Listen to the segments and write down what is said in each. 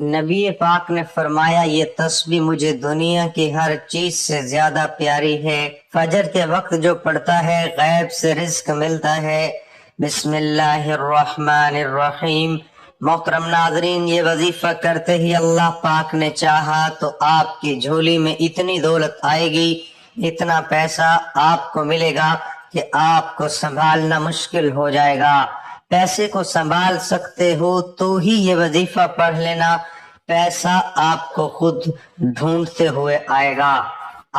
نبی پاک نے فرمایا یہ تسبیح مجھے دنیا کی ہر چیز سے زیادہ پیاری ہے۔ فجر کے وقت جو پڑھتا ہے غیب سے رزق ملتا ہے۔ بسم اللہ الرحمن الرحیم۔ محترم ناظرین، یہ وظیفہ کرتے ہی اللہ پاک نے چاہا تو آپ کی جھولی میں اتنی دولت آئے گی، اتنا پیسہ آپ کو ملے گا کہ آپ کو سنبھالنا مشکل ہو جائے گا۔ پیسے کو سنبھال سکتے ہو تو ہی یہ وظیفہ پڑھ لینا، پیسہ آپ کو خود ڈھونڈتے ہوئے آئے گا۔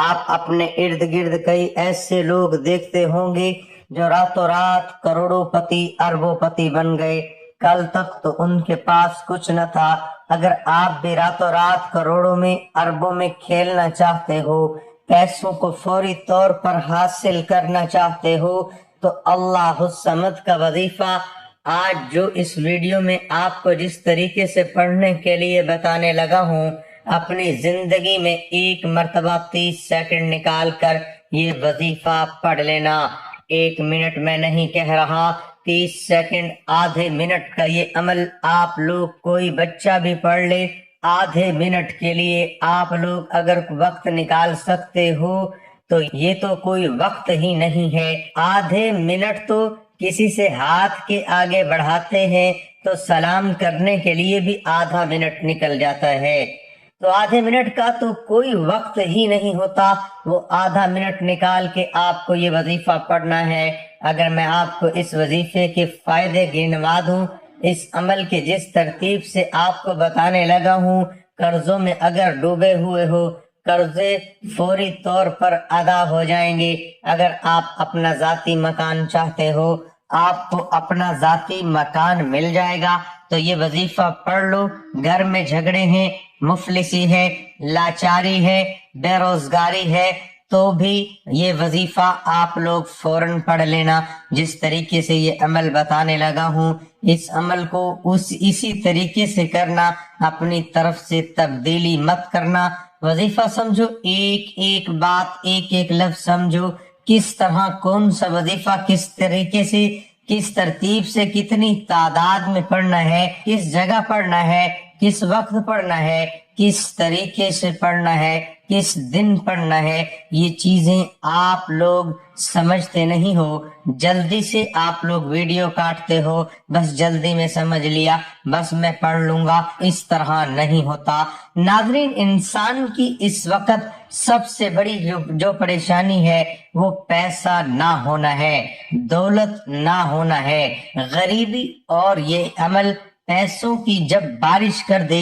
آپ اپنے ارد گرد کئی ایسے لوگ دیکھتے ہوں گے جو راتوں رات کروڑوں پتی اربوں پتی بن گئے، کل تک تو ان کے پاس کچھ نہ تھا۔ اگر آپ بھی راتوں رات کروڑوں میں اربوں میں کھیلنا چاہتے ہو، پیسوں کو فوری طور پر حاصل کرنا چاہتے ہو، تو اللہ الصمد کا وظیفہ آج جو اس ویڈیو میں آپ کو جس طریقے سے پڑھنے کے لیے بتانے لگا ہوں، اپنی زندگی میں ایک مرتبہ 30 سیکنڈ نکال کر یہ وظیفہ پڑھ لینا۔ 1 منٹ میں نہیں کہہ رہا، 30 سیکنڈ، آدھے منٹ کا یہ عمل آپ لوگ، کوئی بچہ بھی پڑھ لے، آدھے منٹ کے لیے آپ لوگ اگر وقت نکال سکتے ہو تو یہ تو کوئی وقت ہی نہیں ہے۔ آدھے منٹ تو کسی سے ہاتھ کے آگے بڑھاتے ہیں تو سلام کرنے کے لیے بھی آدھا منٹ نکل جاتا ہے، تو آدھے منٹ کا تو کوئی وقت ہی نہیں ہوتا۔ وہ آدھا منٹ نکال کے آپ کو یہ وظیفہ پڑھنا ہے۔ اگر میں آپ کو اس وظیفے کے فائدے گنوا دوں، اس عمل کے جس ترتیب سے آپ کو بتانے لگا ہوں، قرضوں میں اگر ڈوبے ہوئے ہو، قرضے فوری طور پر ادا ہو جائیں گے۔ اگر آپ اپنا ذاتی مکان چاہتے ہو، آپ کو اپنا ذاتی مکان مل جائے گا، تو یہ وظیفہ پڑھ لو۔ گھر میں جھگڑے ہیں، مفلسی ہے، لاچاری ہے، بے روزگاری ہے، تو بھی یہ وظیفہ آپ لوگ فوراً پڑھ لینا۔ جس طریقے سے یہ عمل بتانے لگا ہوں، اس عمل کو اسی طریقے سے کرنا، اپنی طرف سے تبدیلی مت کرنا۔ وظیفہ سمجھو، ایک ایک بات، ایک ایک لفظ سمجھو، کس طرح کون سا وظیفہ کس طریقے سے، کس ترتیب سے، کتنی تعداد میں پڑھنا ہے، کس جگہ پڑھنا ہے، کس وقت پڑھنا ہے، کس طریقے سے پڑھنا ہے، کس دن پڑھنا ہے۔ یہ چیزیں آپ لوگ سمجھتے نہیں ہو، جلدی سے آپ لوگ ویڈیو کاٹتے ہو، بس جلدی میں سمجھ لیا، بس میں پڑھ لوں گا۔ اس طرح نہیں ہوتا۔ ناظرین، انسان کی اس وقت سب سے بڑی جو پریشانی ہے وہ پیسہ نہ ہونا ہے، دولت نہ ہونا ہے، غریبی۔ اور یہ عمل پیسوں کی جب بارش کر دے،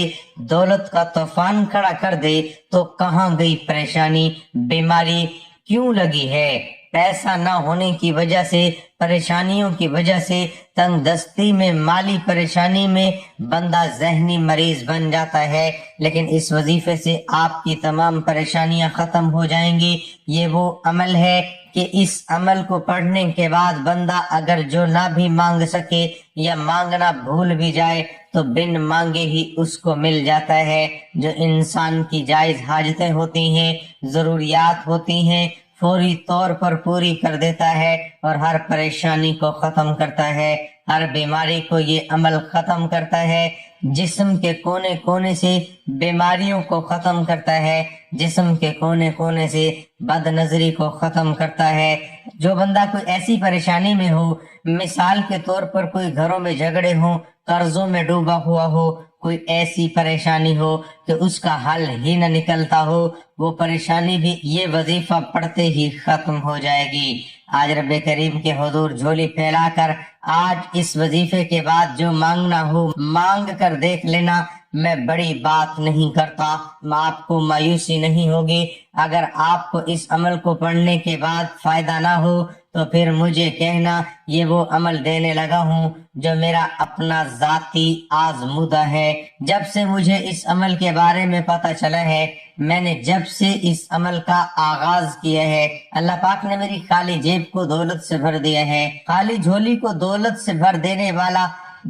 دولت کا طوفان کھڑا کر دے، تو کہاں گئی پریشانی؟ بیماری کیوں لگی ہے؟ پیسہ نہ ہونے کی وجہ سے، پریشانیوں کی وجہ سے، تنگ دستی میں، مالی پریشانی میں بندہ ذہنی مریض بن جاتا ہے۔ لیکن اس وظیفے سے آپ کی تمام پریشانیاں ختم ہو جائیں گی۔ یہ وہ عمل ہے کہ اس عمل کو پڑھنے کے بعد بندہ اگر جو نہ بھی مانگ سکے یا مانگنا بھول بھی جائے تو بن مانگے ہی اس کو مل جاتا ہے۔ جو انسان کی جائز حاجتیں ہوتی ہیں، ضروریات ہوتی ہیں، فوری طور پر پوری کر دیتا ہے، اور ہر پریشانی کو ختم کرتا ہے، ہر بیماری کو یہ عمل ختم کرتا ہے، جسم کے کونے کونے سے بیماریوں کو ختم کرتا ہے، جسم کے کونے کونے سے بد نظری کو ختم کرتا ہے۔ جو بندہ کوئی ایسی پریشانی میں ہو، مثال کے طور پر کوئی گھروں میں جھگڑے ہوں، قرضوں میں ڈوبا ہوا ہو، کوئی ایسی پریشانی ہو کہ اس کا حل ہی نہ نکلتا ہو، وہ پریشانی بھی یہ وظیفہ پڑھتے ہی ختم ہو جائے گی۔ آج رب کریم کے حضور جھولی پھیلا کر آج اس وظیفے کے بعد جو مانگنا ہو مانگ کر دیکھ لینا۔ میں بڑی بات نہیں کرتا، آپ کو مایوسی نہیں ہوگی۔ اگر آپ کو اس عمل کو پڑھنے کے بعد فائدہ نہ ہو تو پھر مجھے کہنا، یہ وہ عمل دینے لگا ہوں جو میرا اپنا ذاتی آزمودہ ہے۔ جب سے مجھے اس عمل کے بارے میں پتہ چلا ہے، میں نے جب سے اس عمل کا آغاز کیا ہے، اللہ پاک نے میری خالی جیب کو دولت سے بھر دیا ہے۔ خالی جھولی کو دولت سے بھر دینے والا،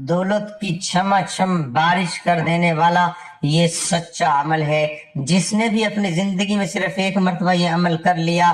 دولت کی چھما چھم بارش کر دینے والا، یہ سچا عمل ہے۔ جس نے بھی اپنی زندگی میں صرف ایک مرتبہ یہ عمل کر لیا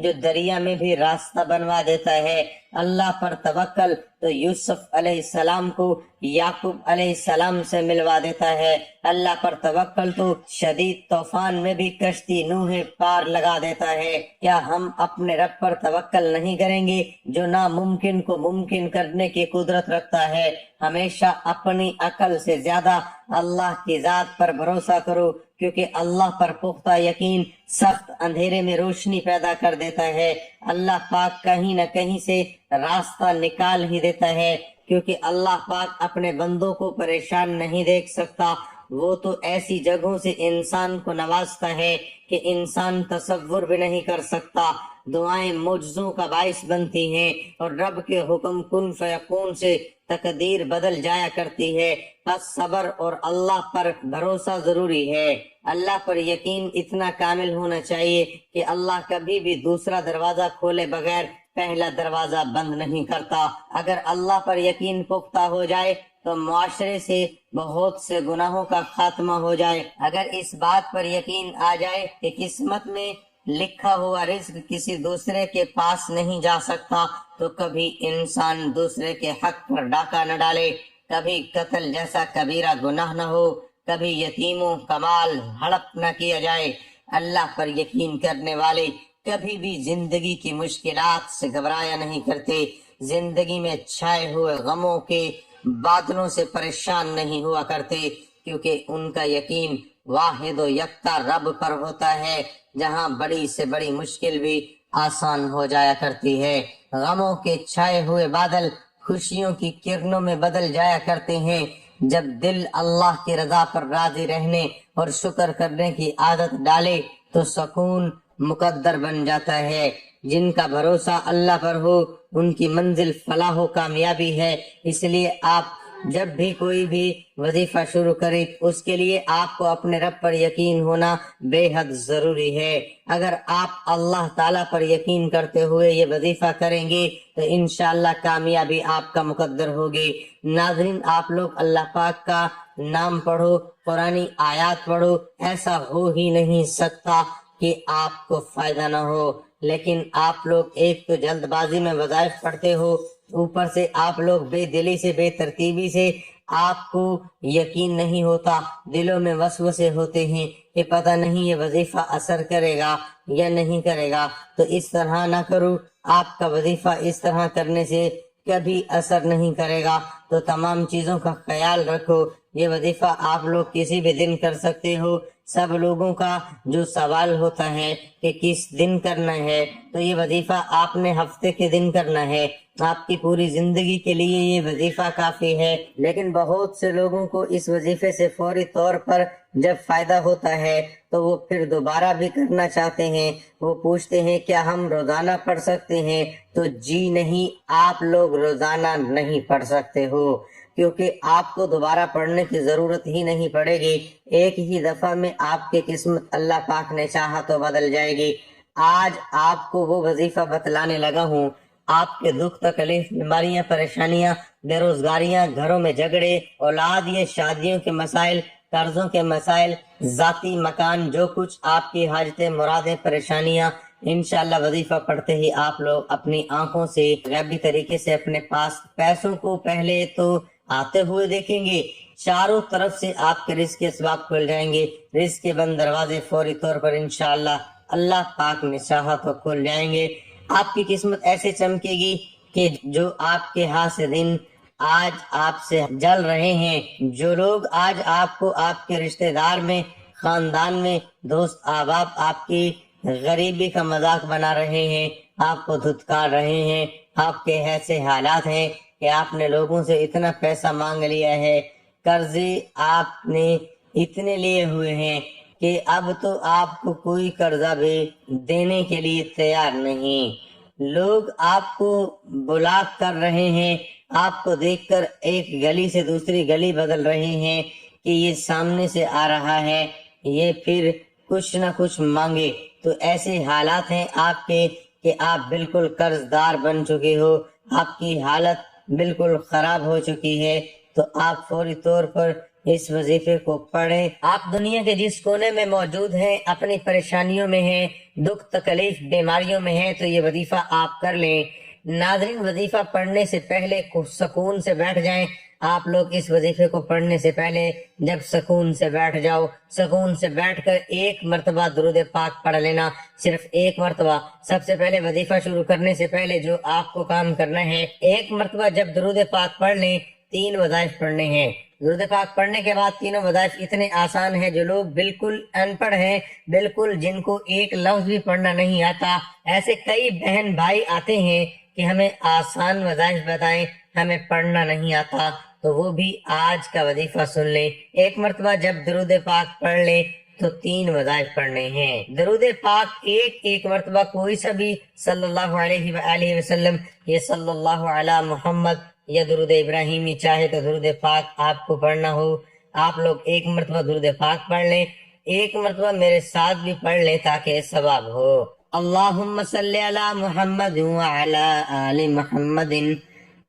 جو دریا میں بھی راستہ بنوا دیتا ہے۔ اللہ پر توکل تو یوسف علیہ السلام کو یعقوب علیہ السلام سے ملوا دیتا ہے۔ اللہ پر توکل تو شدید طوفان میں بھی کشتی نوح پار لگا دیتا ہے۔ کیا ہم اپنے رب پر توکل نہیں کریں گے جو ناممکن کو ممکن کرنے کی قدرت رکھتا ہے؟ ہمیشہ اپنی عقل سے زیادہ اللہ کی ذات پر بھروسہ کرو، کیونکہ اللہ پر پختہ یقین سخت اندھیرے میں روشنی پیدا کر دیتا ہے۔ اللہ پاک کہیں نہ کہیں سے راستہ نکال ہی دیتا ہے، کیونکہ اللہ پاک اپنے بندوں کو پریشان نہیں دیکھ سکتا۔ وہ تو ایسی جگہوں سے انسان کو نوازتا ہے کہ انسان تصور بھی نہیں کر سکتا۔ دعائیں معجزوں کا باعث بنتی ہیں اور رب کے حکم کن فیکون سے تقدیر بدل جایا کرتی ہے۔ بس صبر اور اللہ پر بھروسہ ضروری ہے۔ اللہ پر یقین اتنا کامل ہونا چاہیے کہ اللہ کبھی بھی دوسرا دروازہ کھولے بغیر پہلا دروازہ بند نہیں کرتا۔ اگر اللہ پر یقین پختہ ہو جائے تو معاشرے سے بہت سے گناہوں کا خاتمہ ہو جائے۔ اگر اس بات پر یقین آ جائے کہ قسمت میں لکھا ہوا رزق کسی دوسرے کے پاس نہیں جا سکتا، تو کبھی انسان دوسرے کے حق پر ڈاکہ نہ ڈالے، کبھی قتل جیسا کبیرہ گناہ نہ ہو، کبھی یتیموں کا مال ہڑپ نہ کیا جائے۔ اللہ پر یقین کرنے والے کبھی بھی زندگی کی مشکلات سے گھبرایا نہیں کرتے، زندگی میں چھائے ہوئے غموں کے بادلوں سے پریشان نہیں ہوا کرتے، کیونکہ ان کا یقین واحد و یکتا رب پر ہوتا ہے، جہاں بڑی سے بڑی مشکل بھی آسان ہو جایا کرتی ہے۔ غموں کے چھائے ہوئے بادل خوشیوں کی کرنوں میں بدل جایا کرتے ہیں۔ جب دل اللہ کی رضا پر راضی رہنے اور شکر کرنے کی عادت ڈالے تو سکون مقدر بن جاتا ہے۔ جن کا بھروسہ اللہ پر ہو ان کی منزل فلاح و کامیابی ہے۔ اس لیے آپ جب بھی کوئی بھی وظیفہ شروع کریں اس کے لیے آپ کو اپنے رب پر یقین ہونا بے حد ضروری ہے۔ اگر آپ اللہ تعالیٰ پر یقین کرتے ہوئے یہ وظیفہ کریں گے تو انشاءاللہ کامیابی آپ کا مقدر ہوگی۔ ناظرین، آپ لوگ اللہ پاک کا نام پڑھو، قرآنی آیات پڑھو، ایسا ہو ہی نہیں سکتا کہ آپ کو فائدہ نہ ہو۔ لیکن آپ لوگ ایک تو جلد بازی میں وظائف پڑھتے ہو، اوپر سے آپ لوگ بے دلی سے بے ترتیبی سے آپ کو یقین نہیں ہوتا، دلوں میں وسوسے ہوتے ہیں کہ پتہ نہیں یہ وظیفہ اثر کرے گا یا نہیں کرے گا۔ تو اس طرح نہ کرو، آپ کا وظیفہ اس طرح کرنے سے کبھی اثر نہیں کرے گا۔ تو تمام چیزوں کا خیال رکھو۔ یہ وظیفہ آپ لوگ کسی بھی دن کر سکتے ہو۔ سب لوگوں کا جو سوال ہوتا ہے کہ کس دن کرنا ہے، تو یہ وظیفہ آپ نے ہفتے کے دن کرنا ہے، آپ کی پوری زندگی کے لیے یہ وظیفہ کافی ہے۔ لیکن بہت سے لوگوں کو اس وظیفے سے فوری طور پر جب فائدہ ہوتا ہے تو وہ پھر دوبارہ بھی کرنا چاہتے ہیں۔ وہ پوچھتے ہیں کیا ہم روزانہ پڑھ سکتے ہیں؟ تو جی نہیں، آپ لوگ روزانہ نہیں پڑھ سکتے ہو، کیونکہ آپ کو دوبارہ پڑھنے کی ضرورت ہی نہیں پڑے گی۔ ایک ہی دفعہ میں آپ کی قسمت اللہ پاک نے چاہا تو بدل جائے گی۔ آج آپ کو وہ وظیفہ بتلانے لگا ہوں۔ آپ کے دکھ تکلیف، بیماریاں، پریشانیاں، بے روزگاریاں، گھروں میں جھگڑے، اولاد یا شادیوں کے مسائل، قرضوں کے مسائل، ذاتی مکان، جو کچھ آپ کی حاجتیں، مرادیں، پریشانیاں، انشاءاللہ وظیفہ پڑھتے ہی آپ لوگ اپنی آنکھوں سے غیبی طریقے سے اپنے پاس پیسوں کو پہلے تو آتے ہوئے دیکھیں گے، چاروں طرف سے آپ کے رزق کے اسباب کھل جائیں گے، رزق کے بند دروازے فوری طور پر انشاءاللہ اللہ پاک نے چاہا تو کھل جائیں گے۔ آپ کی قسمت ایسے چمکے گی کہ جو آپ کے ہاتھ سے دن آج آپ سے جل رہے ہیں، جو لوگ آج آپ کو آپ کے رشتہ دار میں، خاندان میں، دوست احباب آپ کی غریبی کا مذاق بنا رہے ہیں، آپ کو دھتکار رہے ہیں، آپ کے ایسے حالات ہیں کہ آپ نے لوگوں سے اتنا پیسہ مانگ لیا ہے، قرضے آپ نے اتنے لیے ہوئے ہیں کہ اب تو آپ کو کوئی قرضہ بھی دینے کے لیے تیار نہیں۔ لوگ آپ کو بلاک کر رہے ہیں، آپ کو دیکھ کر ایک گلی سے دوسری گلی بدل رہے ہیں کہ یہ سامنے سے آ رہا ہے، یہ پھر کچھ نہ کچھ مانگے۔ تو ایسے حالات ہیں آپ کے کہ آپ بالکل قرض دار بن چکے ہو، آپ کی حالت بالکل خراب ہو چکی ہے۔ تو آپ فوری طور پر اس وظیفے کو پڑھیں۔ آپ دنیا کے جس کونے میں موجود ہیں، اپنی پریشانیوں میں ہیں، دکھ تکلیف بیماریوں میں ہیں، تو یہ وظیفہ آپ کر لیں۔ ناظرین، وظیفہ پڑھنے سے پہلے سکون سے بیٹھ جائیں۔ آپ لوگ اس وظیفے کو پڑھنے سے پہلے جب سکون سے بیٹھ جاؤ، سکون سے بیٹھ کر ایک مرتبہ درود پاک پڑھ لینا، صرف ایک مرتبہ۔ سب سے پہلے وظیفہ شروع کرنے سے پہلے جو آپ کو کام کرنا ہے، ایک مرتبہ جب درود پاک پڑھ لیں، 3 وظائف پڑھنے ہیں۔ درود پاک پڑھنے کے بعد تینوں وظائف اتنے آسان ہیں، جو لوگ بالکل ان پڑھ ہیں، بالکل جن کو ایک لفظ بھی پڑھنا نہیں آتا، ایسے کئی بہن بھائی آتے ہیں کہ ہمیں آسان وظائف بتائیں، ہمیں پڑھنا نہیں آتا، تو وہ بھی آج کا وظیفہ سن لیں۔ ایک مرتبہ جب درود پاک پڑھ لیں تو 3 وظائف پڑھنے ہیں۔ درود پاک ایک مرتبہ کوئی سا بھی، صلی اللہ علیہ وآلہ وسلم، یہ صلی اللہ علی محمد یا درود ابراہیمی، چاہے تو درود پاک آپ کو پڑھنا ہو، آپ لوگ ایک مرتبہ درود پاک پڑھ لیں، ایک مرتبہ میرے ساتھ بھی پڑھ لیں تاکہ ثواب ہو۔ اللہم صلی علی محمد وعلی آل محمد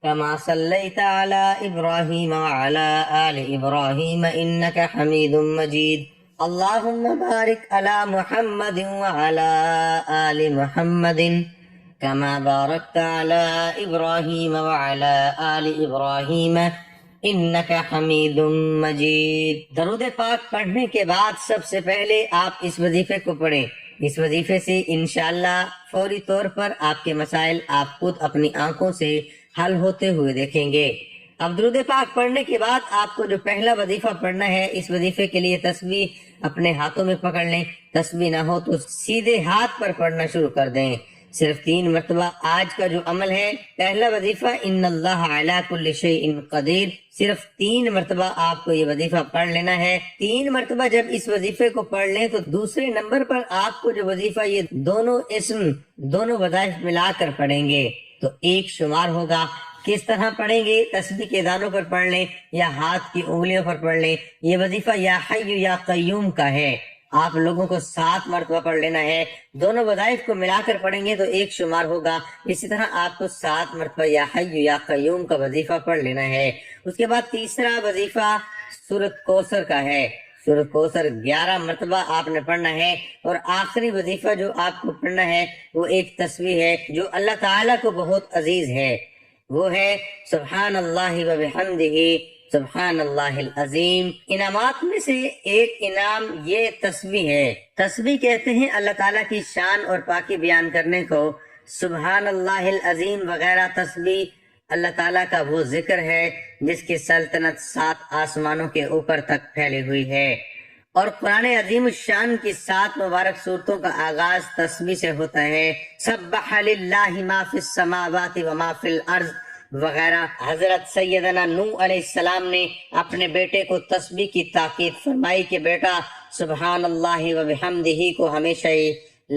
كما صليت على إبراهيم وعلى آل إبراهيم إنك حميد مجيد اللهم بارك على محمد وعلى آل محمد كما باركت على إبراهيم وعلى آل إبراهيم إنك حميد مجيد۔ درود پاک پڑھنے کے بعد سب سے پہلے آپ اس وظیفے کو پڑھیں۔ اس وظیفے سے انشاءاللہ فوری طور پر آپ کے مسائل آپ خود اپنی آنکھوں سے حل ہوتے ہوئے دیکھیں گے۔ اب درود پاک پڑھنے کے بعد آپ کو جو پہلا وظیفہ پڑھنا ہے، اس وظیفے کے لیے تسبیح اپنے ہاتھوں میں پکڑ لیں، تسبیح نہ ہو تو سیدھے ہاتھ پر پڑھنا شروع کر دیں، صرف 3 مرتبہ۔ آج کا جو عمل ہے، پہلا وظیفہ ان اللہ علی کل شیء قدیر، صرف 3 مرتبہ آپ کو یہ وظیفہ پڑھ لینا ہے۔ 3 مرتبہ جب اس وظیفے کو پڑھ لیں تو دوسرے نمبر پر آپ کو جو وظیفہ، یہ دونوں اسم، دونوں وظائف ملا کر پڑھیں گے تو 1 شمار ہوگا۔ کس طرح پڑھیں گے؟ تسبیح کے دانوں پر پڑھ لیں یا ہاتھ کی انگلیوں پر پڑھ لیں۔ یہ وظیفہ یا حی یا قیوم کا ہے، آپ لوگوں کو 7 مرتبہ پڑھ لینا ہے۔ دونوں وظائف کو ملا کر پڑھیں گے تو 1 شمار ہوگا۔ اسی طرح آپ کو 7 مرتبہ یا حی یا قیوم کا وظیفہ پڑھ لینا ہے۔ اس کے بعد تیسرا وظیفہ سورۃ کوثر کا ہے۔ سورۃ کوثر 11 مرتبہ آپ نے پڑھنا ہے، اور آخری وظیفہ جو آپ کو پڑھنا ہے وہ ایک تسبیح ہے جو اللہ تعالیٰ کو بہت عزیز ہے، وہ ہے سبحان اللہ و بحمدہ سبحان اللہ العظیم۔ انعامات میں سے ایک انعام یہ تسبیح ہے۔ تسبیح کہتے ہیں اللہ تعالیٰ کی شان اور پاکی بیان کرنے کو۔ سبحان اللہ العظیم وغیرہ تسبیح اللہ تعالیٰ کا وہ ذکر ہے جس کی سلطنت 7 آسمانوں کے اوپر تک پھیلی ہوئی ہے، اور قرآن عظیم الشان کی 7 مبارک صورتوں کا آغاز تسبیح سے ہوتا ہے۔ سبح للہ ما فی السماوات و ما فی الارض وغیرہ۔ حضرت سیدنا نوح علیہ السلام نے اپنے بیٹے کو تسبیح کی تاکید فرمائی کہ بیٹا سبحان اللہ و بحمدہ کو ہمیشہ ہی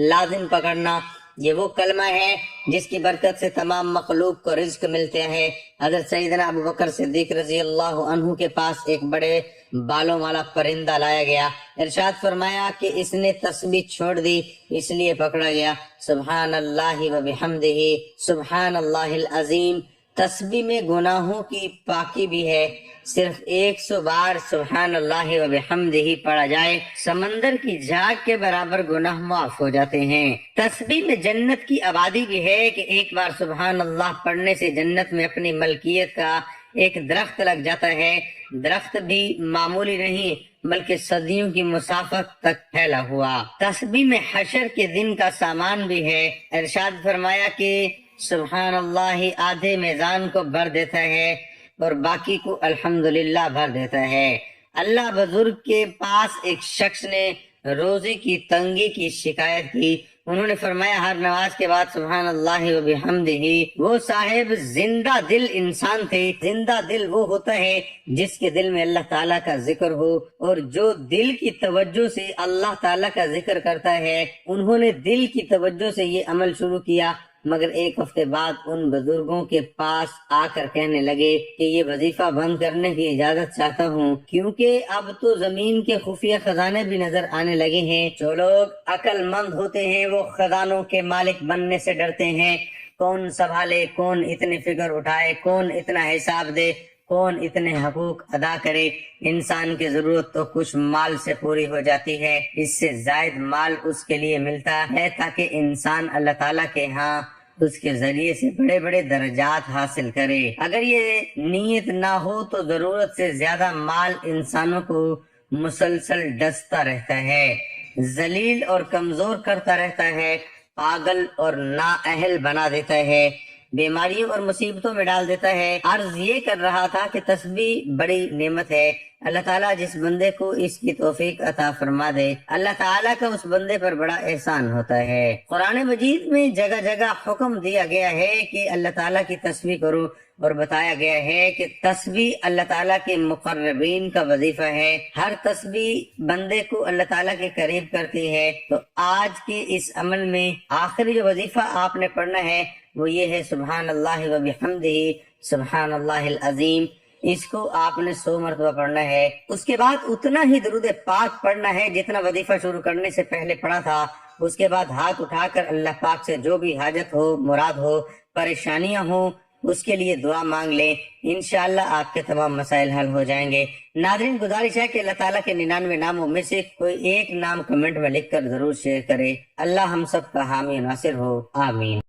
لازم پکڑنا، یہ وہ کلمہ ہے جس کی برکت سے تمام مخلوق کو رزق ملتے ہیں۔ حضرت سیدنا ابو بکر صدیق رضی اللہ عنہ کے پاس ایک بڑے بالوں والا پرندہ لایا گیا، ارشاد فرمایا کہ اس نے تسبیح چھوڑ دی اس لیے پکڑا گیا۔ سبحان اللہ و بحمدہ سبحان اللہ العظیم۔ تسبیح میں گناہوں کی پاکی بھی ہے، صرف 100 بار سبحان اللہ و بحمدہ پڑھا جائے، سمندر کی جھاگ کے برابر گناہ معاف ہو جاتے ہیں۔ تسبیح میں جنت کی آبادی بھی ہے کہ ایک بار سبحان اللہ پڑھنے سے جنت میں اپنی ملکیت کا ایک درخت لگ جاتا ہے، درخت بھی معمولی نہیں بلکہ صدیوں کی مسافت تک پھیلا ہوا۔ تسبیح میں حشر کے دن کا سامان بھی ہے، ارشاد فرمایا کہ سبحان اللہ آدھے میزان کو بھر دیتا ہے اور باقی کو الحمدللہ بھر دیتا ہے۔ اللہ بزرگ کے پاس ایک شخص نے روزے کی تنگی کی شکایت کی، انہوں نے فرمایا ہر نماز کے بعد سبحان اللہ و بحمدہ۔ وہ صاحب زندہ دل انسان تھے۔ زندہ دل وہ ہوتا ہے جس کے دل میں اللہ تعالیٰ کا ذکر ہو، اور جو دل کی توجہ سے اللہ تعالیٰ کا ذکر کرتا ہے۔ انہوں نے دل کی توجہ سے یہ عمل شروع کیا، مگر 1 ہفتے بعد ان بزرگوں کے پاس آ کر کہنے لگے کہ یہ وظیفہ بند کرنے کی اجازت چاہتا ہوں، کیونکہ اب تو زمین کے خفیہ خزانے بھی نظر آنے لگے ہیں۔ جو لوگ عقل مند ہوتے ہیں وہ خزانوں کے مالک بننے سے ڈرتے ہیں۔ کون سنبھالے، کون اتنی فکر اٹھائے، کون اتنا حساب دے، کون اتنے حقوق ادا کرے. انسان کی ضرورت تو کچھ مال سے پوری ہو جاتی ہے، اس سے زائد مال اس کے لیے ملتا ہے تاکہ انسان اللہ تعالیٰ کے ہاں اس کے ذریعے سے بڑے بڑے درجات حاصل کرے. اگر یہ نیت نہ ہو تو ضرورت سے زیادہ مال انسانوں کو مسلسل ڈستا رہتا ہے، ذلیل اور کمزور کرتا رہتا ہے، پاگل اور نااہل بنا دیتا ہے، بیماریوں اور مصیبتوں میں ڈال دیتا ہے. عرض یہ کر رہا تھا کہ تسبیح بڑی نعمت ہے. اللہ تعالیٰ جس بندے کو اس کی توفیق عطا فرما دے، اللہ تعالیٰ کا اس بندے پر بڑا احسان ہوتا ہے. قرآن مجید میں جگہ جگہ حکم دیا گیا ہے کہ اللہ تعالیٰ کی تسبیح کرو، اور بتایا گیا ہے کہ تسبیح اللہ تعالیٰ کے مقربین کا وظیفہ ہے. ہر تسبیح بندے کو اللہ تعالیٰ کے قریب کرتی ہے. تو آج کے اس عمل میں آخری جو وظیفہ آپ نے پڑھنا ہے وہ یہ ہے سبحان اللہ و بحمدہ سبحان اللہ العظیم. اس کو آپ نے 100 مرتبہ پڑھنا ہے. اس کے بعد اتنا ہی درود پاک پڑھنا ہے جتنا وظیفہ شروع کرنے سے پہلے پڑھا تھا. اس کے بعد ہاتھ اٹھا کر اللہ پاک سے جو بھی حاجت ہو، مراد ہو، پریشانیاں ہوں، اس کے لیے دعا مانگ لیں. انشاءاللہ آپ کے تمام مسائل حل ہو جائیں گے. ناظرین، گزارش ہے کہ اللہ تعالیٰ کے 99 ناموں میں سے کوئی ایک نام کمنٹ میں لکھ کر ضرور شیئر کرے. اللہ ہم سب کا حامی و ناصر ہو، آمین.